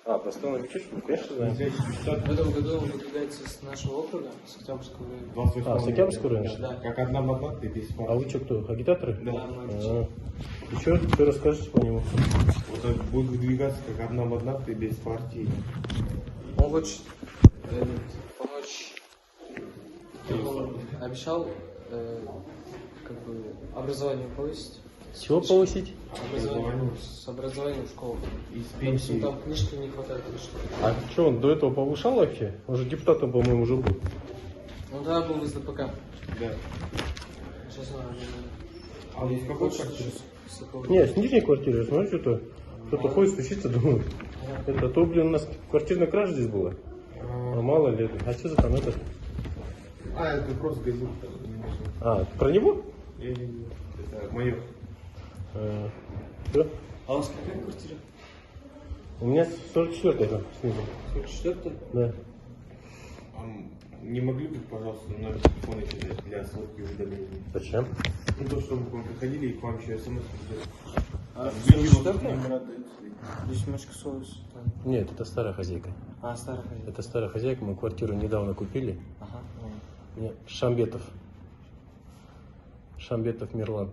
А, постоянно Викиш? Конечно, знаем. В этом году он выдвигается с нашего округа, с Октябрьского района. А, с Октябрьского района? Да. Как одна мандат и без партии. А вы что, кто, агитаторы? Да, мы И что расскажете по нему? Вот так будет выдвигаться как одна мандат и без партии. Он хочет помочь. Он обещал как бы образование повысить. Чего повысить? С образованием в школу. И с Допустим, пенсией. там книжки не хватает или что. А что, он до этого повышал вообще? Он же депутатом, по-моему, уже был. Он тогда был из ДПК. Да. Сейчас А вы в какой хочет квартире? с такого- Не, с нижней квартиры, я смотрю, что-то кто-то ходит, стучится, думаю. Это то, блин, у нас квартирная кража здесь была. А мало ли. А что за там это? Это просто газета. А, про него? Это мое. Что? А у вас какая квартира? У меня 44-я снизу. 44-я? Да. Не могли бы, пожалуйста, номер телефона кидать для сводки уведомлений? Зачем? Ну, то, чтобы к вам приходили и к вам еще смс придет. А, Там 44-я? Здесь немножко соус. там. Нет, это старая хозяйка. А, старая хозяйка. Это старая хозяйка, мы квартиру недавно купили. Ага. Мне Шамбетов. Шамбетов Мирлан.